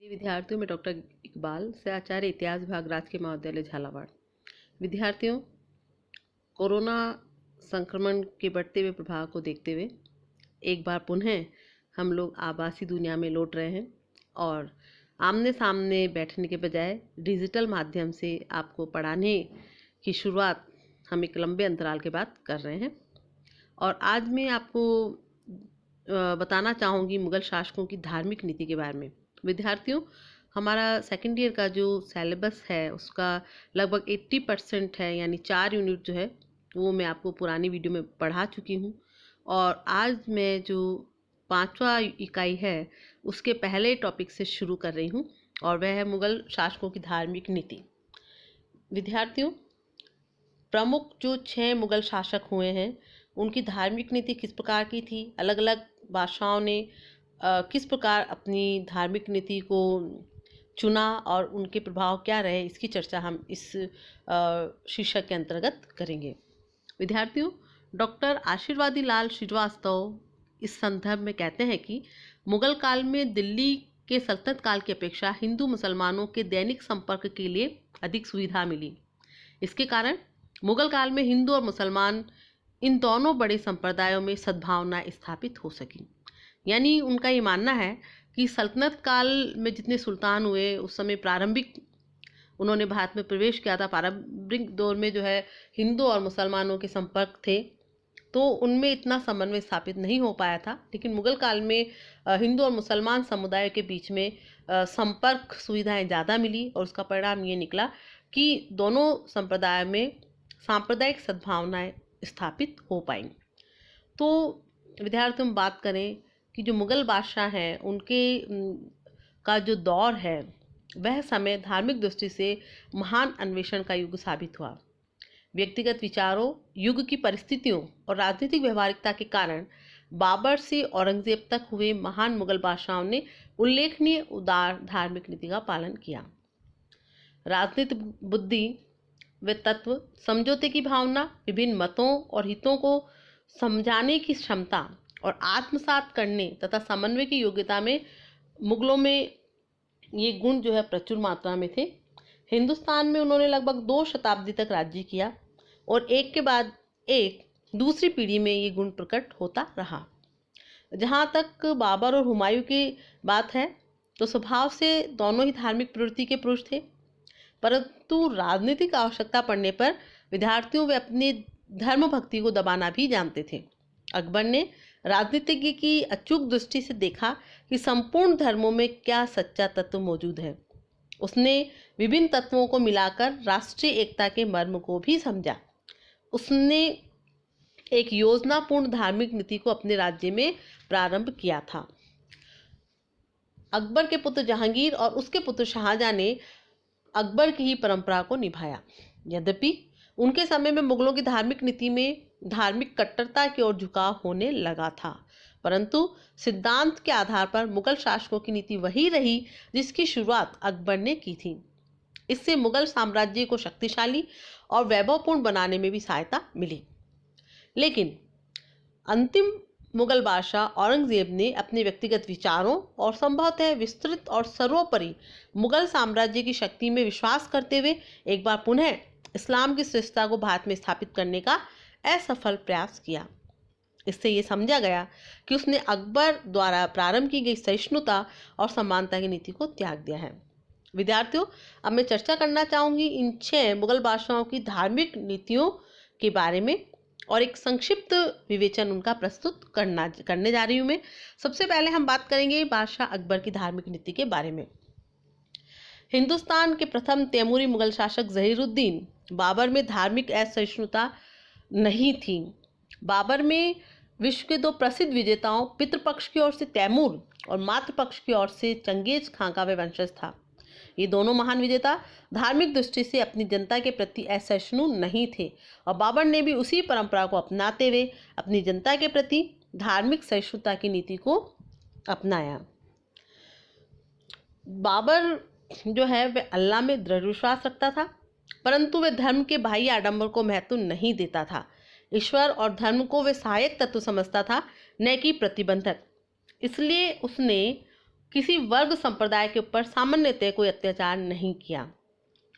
विद्यार्थियों में डॉक्टर इकबाल से आचार्य इतिहास विभाग राजकीय महाविद्यालय झालावाड़। विद्यार्थियों, कोरोना संक्रमण के बढ़ते हुए प्रभाव को देखते हुए एक बार पुनः हम लोग आभासी दुनिया में लौट रहे हैं और आमने सामने बैठने के बजाय डिजिटल माध्यम से आपको पढ़ाने की शुरुआत हम एक लंबे अंतराल के बाद कर रहे हैं। और आज मैं आपको बताना चाहूँगी मुग़ल शासकों की धार्मिक नीति के बारे में। विद्यार्थियों, हमारा सेकेंड ईयर का जो सिलेबस है उसका लगभग 80% है, यानी 4 यूनिट जो है वो मैं आपको पुरानी वीडियो में पढ़ा चुकी हूँ। और आज मैं जो 5वां इकाई है उसके पहले टॉपिक से शुरू कर रही हूँ और वह है मुग़ल शासकों की धार्मिक नीति। विद्यार्थियों, प्रमुख जो 6 मुग़ल शासक हुए हैं उनकी धार्मिक नीति किस प्रकार की थी, अलग अलग बादशाहों ने किस प्रकार अपनी धार्मिक नीति को चुना और उनके प्रभाव क्या रहे, इसकी चर्चा हम इस शीर्षक के अंतर्गत करेंगे। विद्यार्थियों, डॉक्टर आशीर्वादी लाल श्रीवास्तव इस संदर्भ में कहते हैं कि मुग़ल काल में दिल्ली के सल्तनत काल की अपेक्षा हिंदू मुसलमानों के दैनिक संपर्क के लिए अधिक सुविधा मिली। इसके कारण मुग़ल काल में हिंदू और मुसलमान इन दोनों बड़े संप्रदायों में सद्भावना स्थापित हो सकी। यानी उनका ये मानना है कि सल्तनत काल में जितने सुल्तान हुए उस समय प्रारंभिक उन्होंने भारत में प्रवेश किया था। प्रारंभिक दौर में जो है हिंदू और मुसलमानों के संपर्क थे तो उनमें इतना समन्वय स्थापित नहीं हो पाया था, लेकिन मुग़ल काल में हिंदू और मुसलमान समुदाय के बीच में संपर्क सुविधाएं ज़्यादा मिली और उसका परिणाम ये निकला कि दोनों संप्रदाय में सांप्रदायिक सद्भावनाएं स्थापित हो पाई। तो विद्यार्थियों, हम बात करें कि जो मुग़ल बादशाह हैं उनके का जो दौर है वह समय धार्मिक दृष्टि से महान अन्वेषण का युग साबित हुआ। व्यक्तिगत विचारों, युग की परिस्थितियों और राजनीतिक व्यवहारिकता के कारण बाबर से औरंगजेब तक हुए महान मुग़ल बादशाहों ने उल्लेखनीय उदार धार्मिक नीति का पालन किया। राजनीतिक बुद्धि व तत्व, समझौते की भावना, विभिन्न मतों और हितों को समझाने की क्षमता और आत्मसात करने तथा समन्वय की योग्यता में मुग़लों में ये गुण जो है प्रचुर मात्रा में थे। हिंदुस्तान में उन्होंने लगभग 2 शताब्दी तक राज्य किया और एक के बाद एक दूसरी पीढ़ी में ये गुण प्रकट होता रहा। जहाँ तक बाबर और हुमायूं की बात है तो स्वभाव से दोनों ही धार्मिक प्रवृत्ति के पुरुष थे, परंतु राजनीतिक आवश्यकता पड़ने पर विद्यार्थियों वे अपनी धर्म भक्ति को दबाना भी जानते थे। अकबर ने राजनीतिज्ञ की अचूक दृष्टि से देखा कि संपूर्ण धर्मों में क्या सच्चा तत्व मौजूद है। उसने विभिन्न तत्वों को मिलाकर राष्ट्रीय एकता के मर्म को भी समझा। उसने एक योजनापूर्ण धार्मिक नीति को अपने राज्य में प्रारंभ किया था। अकबर के पुत्र जहांगीर और उसके पुत्र शाहजहां ने अकबर की ही परंपरा को निभाया। यद्यपि उनके समय में मुग़लों की धार्मिक नीति में धार्मिक कट्टरता की ओर झुकाव होने लगा था, परंतु सिद्धांत के आधार पर मुग़ल शासकों की नीति वही रही जिसकी शुरुआत अकबर ने की थी। इससे मुग़ल साम्राज्य को शक्तिशाली और वैभवपूर्ण बनाने में भी सहायता मिली। लेकिन अंतिम मुग़ल बादशाह औरंगजेब ने अपने व्यक्तिगत विचारों और संभवतः विस्तृत और सर्वोपरि मुग़ल साम्राज्य की शक्ति में विश्वास करते हुए एक बार पुनः इस्लाम की श्रेष्ठता को भारत में स्थापित करने का असफल प्रयास किया। इससे ये समझा गया कि उसने अकबर द्वारा प्रारंभ की गई सहिष्णुता और समानता की नीति को त्याग दिया है। विद्यार्थियों, अब मैं चर्चा करना चाहूँगी इन 6 मुग़ल बादशाहों की धार्मिक नीतियों के बारे में और एक संक्षिप्त विवेचन उनका प्रस्तुत करने जा रही हूँ मैं। सबसे पहले हम बात करेंगे बादशाह अकबर की धार्मिक नीति के बारे में। हिंदुस्तान के प्रथम तैमूरी मुग़ल शासक ज़हीरुद्दीन बाबर में धार्मिक असहिष्णुता नहीं थी। बाबर में विश्व के 2 प्रसिद्ध विजेताओं पितृपक्ष की ओर से तैमूर और मातृपक्ष की ओर से चंगेज खां का वे वंशज था। ये दोनों महान विजेता धार्मिक दृष्टि से अपनी जनता के प्रति असहिष्णु नहीं थे और बाबर ने भी उसी परंपरा को अपनाते हुए अपनी जनता के प्रति धार्मिक सहिष्णुता की नीति को अपनाया। बाबर जो है वह अल्लाह में दृढ़ विश्वास रखता था, परंतु वह धर्म के बाह्य आडंबर को महत्व नहीं देता था। ईश्वर और धर्म को वह सहायक तत्व समझता था, न कि प्रतिबंधक। इसलिए उसने किसी वर्ग संप्रदाय के ऊपर सामान्यतः कोई अत्याचार नहीं किया।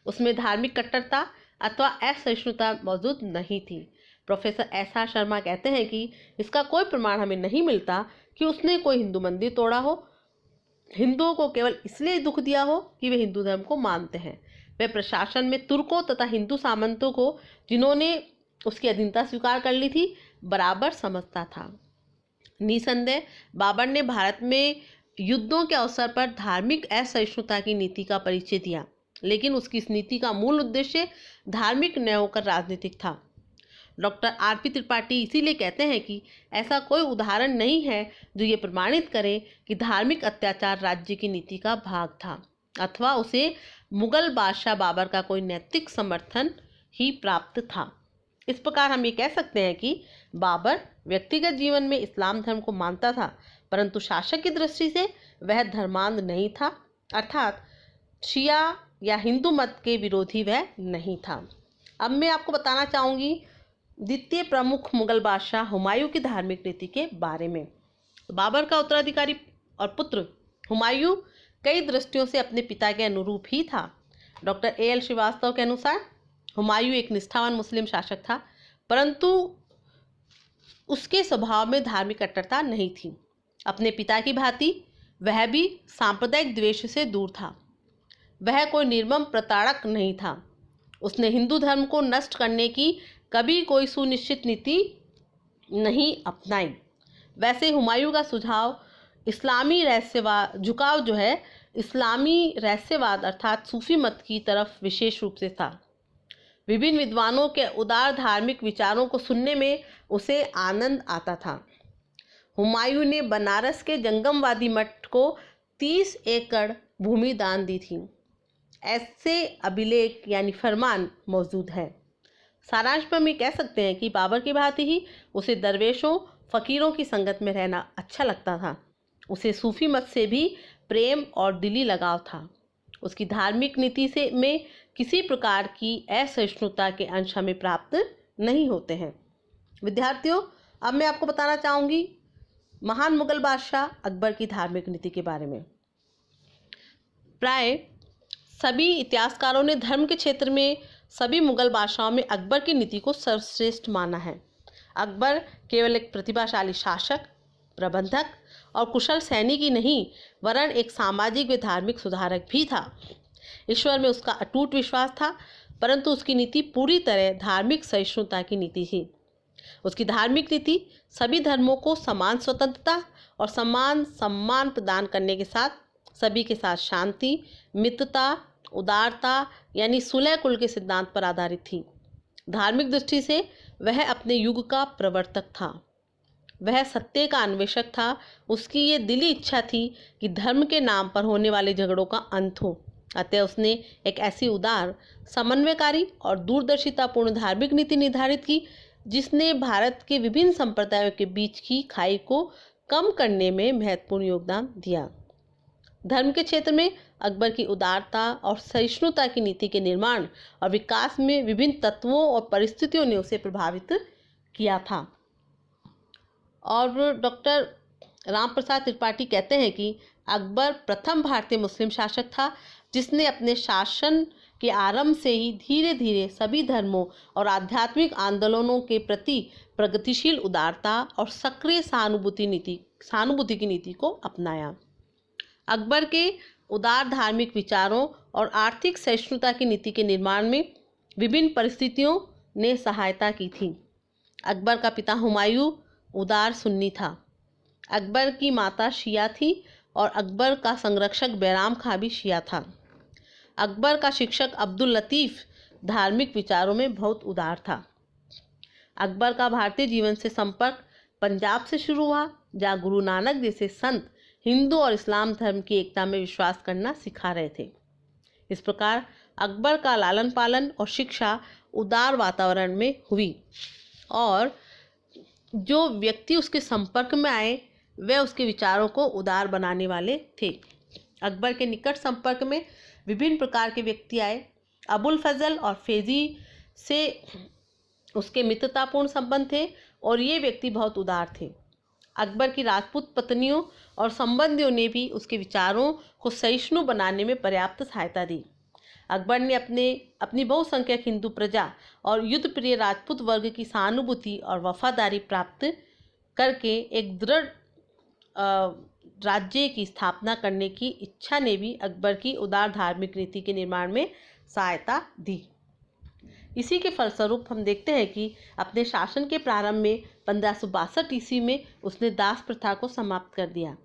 उसमें धार्मिक कट्टरता अथवा असहिष्णुता मौजूद नहीं थी। Professor SR. शर्मा कहते हैं कि इसका कोई प्रमाण हमें नहीं मिलता कि उसने कोई हिंदू मंदिर तोड़ा हो, हिंदुओं को केवल इसलिए दुख दिया हो कि वे हिंदू धर्म को मानते हैं। वह प्रशासन में तुर्कों तथा हिंदू सामंतों को, जिन्होंने उसकी अधीनता स्वीकार कर ली थी, बराबर समझता था। निसंदेह बाबर ने भारत में युद्धों के अवसर पर धार्मिक असहिष्णुता की नीति का परिचय दिया, लेकिन उसकी इस नीति का मूल उद्देश्य धार्मिक न होकर राजनीतिक था। Doctor RP. त्रिपाठी इसीलिए कहते हैं कि ऐसा कोई उदाहरण नहीं है जो ये प्रमाणित करे कि धार्मिक अत्याचार राज्य की नीति का भाग था अथवा उसे मुगल बादशाह बाबर का कोई नैतिक समर्थन ही प्राप्त था। इस प्रकार हम ये कह सकते हैं कि बाबर व्यक्तिगत जीवन में इस्लाम धर्म को मानता था, परंतु शासक की दृष्टि से वह धर्मांध नहीं था, अर्थात शिया या हिंदू मत के विरोधी वह नहीं था। अब मैं आपको बताना चाहूँगी द्वितीय प्रमुख मुगल बादशाह हुमायूं की धार्मिक नीति के बारे में। बाबर का उत्तराधिकारी और पुत्र हुमायूं कई दृष्टियों से अपने पिता के अनुरूप ही था। Doctor AL. श्रीवास्तव के अनुसार हुमायूं एक निष्ठावान मुस्लिम शासक था, परंतु उसके स्वभाव में धार्मिक कट्टरता नहीं थी। अपने पिता की भांति वह भी सांप्रदायिक द्वेष से दूर था। वह कोई निर्मम प्रताड़क नहीं था। उसने हिंदू धर्म को नष्ट करने की कभी कोई सुनिश्चित नीति नहीं अपनाई। वैसे हुमायूं का सुझाव इस्लामी रहस्यवाद अर्थात सूफी मत की तरफ विशेष रूप से था। विभिन्न विद्वानों के उदार धार्मिक विचारों को सुनने में उसे आनंद आता था। हुमायूं ने बनारस के जंगमवादी मठ को 30 एकड़ भूमि दान दी थी। ऐसे अभिलेख यानी फरमान मौजूद है। सारांश में हम ये कह सकते हैं कि बाबर की भांति ही उसे दरवेशों फकीरों की संगत में रहना अच्छा लगता था। उसे सूफी मत से भी प्रेम और दिली लगाव था। उसकी धार्मिक नीति से में किसी प्रकार की असहिष्णुता के अंश हमें प्राप्त नहीं होते हैं। विद्यार्थियों, अब मैं आपको बताना चाहूँगी महान मुगल बादशाह अकबर की धार्मिक नीति के बारे में। प्राय सभी इतिहासकारों ने धर्म के क्षेत्र में सभी मुगल बादशाहों में अकबर की नीति को सर्वश्रेष्ठ माना है। अकबर केवल एक प्रतिभाशाली शासक, प्रबंधक और कुशल सैनिक ही नहीं, वरन एक सामाजिक व धार्मिक सुधारक भी था। ईश्वर में उसका अटूट विश्वास था, परंतु उसकी नीति पूरी तरह धार्मिक सहिष्णुता की नीति थी। उसकी धार्मिक नीति सभी धर्मों को समान स्वतंत्रता और समान सम्मान प्रदान करने के साथ सभी के साथ शांति, मित्रता, उदारता यानी सुलह कुल के सिद्धांत पर आधारित थी। धार्मिक दृष्टि से वह अपने युग का प्रवर्तक था। वह सत्य का अन्वेषक था। उसकी ये दिली इच्छा थी कि धर्म के नाम पर होने वाले झगड़ों का अंत हो। अतः उसने एक ऐसी उदार, समन्वयकारी और दूरदर्शितापूर्ण धार्मिक नीति निर्धारित की जिसने भारत के विभिन्न संप्रदायों के बीच की खाई को कम करने में महत्वपूर्ण योगदान दिया। धर्म के क्षेत्र में अकबर की उदारता और सहिष्णुता की नीति के निर्माण और विकास में विभिन्न तत्वों और परिस्थितियों ने उसे प्रभावित किया था। और डॉक्टर राम प्रसाद त्रिपाठी कहते हैं कि अकबर प्रथम भारतीय मुस्लिम शासक था जिसने अपने शासन के आरंभ से ही धीरे धीरे सभी धर्मों और आध्यात्मिक आंदोलनों के प्रति प्रगतिशील उदारता और सक्रिय सहानुभूति की नीति को अपनाया। अकबर के उदार धार्मिक विचारों और आर्थिक सहिष्णुता की नीति के निर्माण में विभिन्न परिस्थितियों ने सहायता की थी। अकबर का पिता हुमायूं उदार सुन्नी था। अकबर की माता शिया थी और अकबर का संरक्षक बैराम खां भी शिया था। अकबर का शिक्षक अब्दुल लतीफ़ धार्मिक विचारों में बहुत उदार था। अकबर का भारतीय जीवन से संपर्क पंजाब से शुरू हुआ, जहाँ गुरु नानक जैसे संत हिंदू और इस्लाम धर्म की एकता में विश्वास करना सिखा रहे थे। इस प्रकार अकबर का लालन पालन और शिक्षा उदार वातावरण में हुई और जो व्यक्ति उसके संपर्क में आए वे उसके विचारों को उदार बनाने वाले थे। अकबर के निकट संपर्क में विभिन्न प्रकार के व्यक्ति आए। अबुल फजल और फैजी से उसके मित्रतापूर्ण संबंध थे और ये व्यक्ति बहुत उदार थे। अकबर की राजपूत पत्नियों और संबंधियों ने भी उसके विचारों को सहिष्णु बनाने में पर्याप्त सहायता दी। अकबर ने अपनी बहुसंख्यक हिंदू प्रजा और युद्ध प्रिय राजपूत वर्ग की सहानुभूति और वफादारी प्राप्त करके एक दृढ़ राज्य की स्थापना करने की इच्छा ने भी अकबर की उदार धार्मिक नीति के निर्माण में सहायता दी। इसी के फलस्वरूप हम देखते हैं कि अपने शासन के प्रारंभ में 1562 ईस्वी में उसने दास प्रथा को समाप्त कर दिया।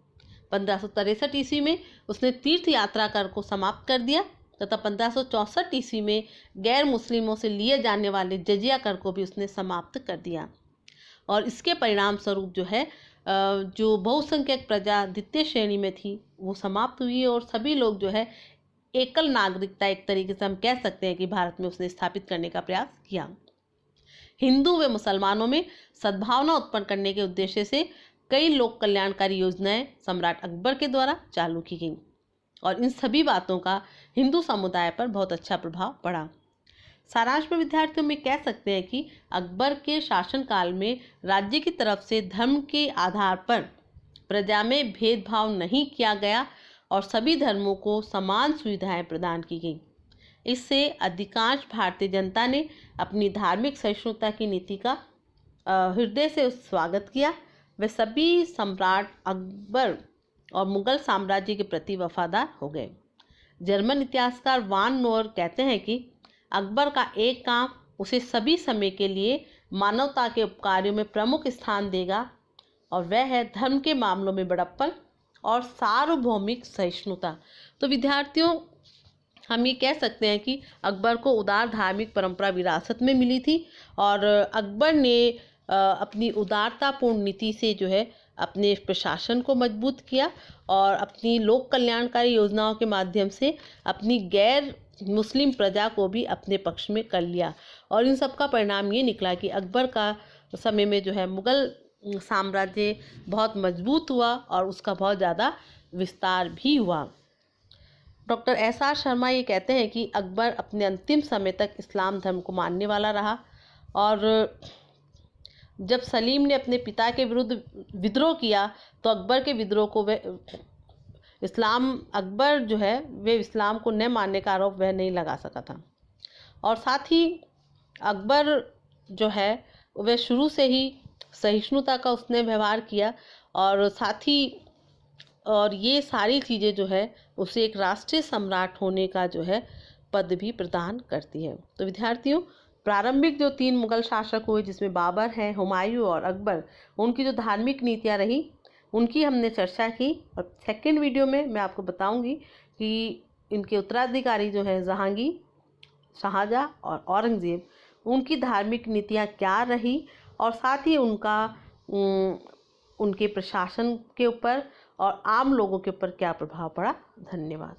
1563 ईस्वी में उसने तीर्थ यात्रा कर को समाप्त कर दिया तथा 1564 ईस्वी में गैर मुस्लिमों से लिए जाने वाले जजिया कर को भी उसने समाप्त कर दिया। और इसके परिणाम स्वरूप जो बहुसंख्यक प्रजा द्वितीय श्रेणी में थी वो समाप्त हुई और सभी लोग एकल नागरिकता एक तरीके से हम कह सकते हैं कि भारत में उसने स्थापित करने का प्रयास किया। हिंदू व मुसलमानों में सद्भावना उत्पन्न करने के उद्देश्य से कई लोक कल्याणकारी योजनाएं सम्राट अकबर के द्वारा चालू की गईं और इन सभी बातों का हिंदू समुदाय पर बहुत अच्छा प्रभाव पड़ा। सारांश में विद्यार्थियों में कह सकते हैं कि अकबर के शासनकाल में राज्य की तरफ से धर्म के आधार पर प्रजा में भेदभाव नहीं किया गया और सभी धर्मों को समान सुविधाएं प्रदान की गई। इससे अधिकांश भारतीय जनता ने अपनी धार्मिक सहिष्णुता की नीति का हृदय से स्वागत किया। वे सभी सम्राट अकबर और मुगल साम्राज्य के प्रति वफादार हो गए। जर्मन इतिहासकार वान नोअर कहते हैं कि अकबर का एक काम उसे सभी समय के लिए मानवता के उपकार्यों में प्रमुख स्थान देगा और वह है धर्म के मामलों में बड़प्पन और सार्वभौमिक सहिष्णुता। तो विद्यार्थियों, हम ये कह सकते हैं कि अकबर को उदार धार्मिक परंपरा विरासत में मिली थी और अकबर ने अपनी उदारतापूर्ण नीति से अपने प्रशासन को मजबूत किया और अपनी लोक कल्याणकारी योजनाओं के माध्यम से अपनी गैर मुस्लिम प्रजा को भी अपने पक्ष में कर लिया। और इन सब का परिणाम ये निकला कि अकबर का समय में मुगल साम्राज्य बहुत मजबूत हुआ और उसका बहुत ज़्यादा विस्तार भी हुआ। Doctor SR. शर्मा ये कहते हैं कि अकबर अपने अंतिम समय तक इस्लाम धर्म को मानने वाला रहा और जब सलीम ने अपने पिता के विरुद्ध विद्रोह किया तो अकबर के विद्रोह को वे इस्लाम को न मानने का आरोप वह नहीं लगा सका था। और साथ ही अकबर वह शुरू से ही सहिष्णुता का उसने व्यवहार किया और साथ ही ये सारी चीज़ें उसे एक राष्ट्रीय सम्राट होने का पद भी प्रदान करती है। तो विद्यार्थियों, प्रारंभिक जो 3 मुगल शासक हुए जिसमें बाबर हैं, हुमायूं और अकबर, उनकी जो धार्मिक नीतियाँ रही उनकी हमने चर्चा की और सेकंड वीडियो में मैं आपको बताऊंगी कि इनके उत्तराधिकारी जहांगीर, शाहजहां और औरंगजेब, उनकी धार्मिक नीतियाँ क्या रही और साथ ही उनके प्रशासन के ऊपर और आम लोगों के ऊपर क्या प्रभाव पड़ा। धन्यवाद।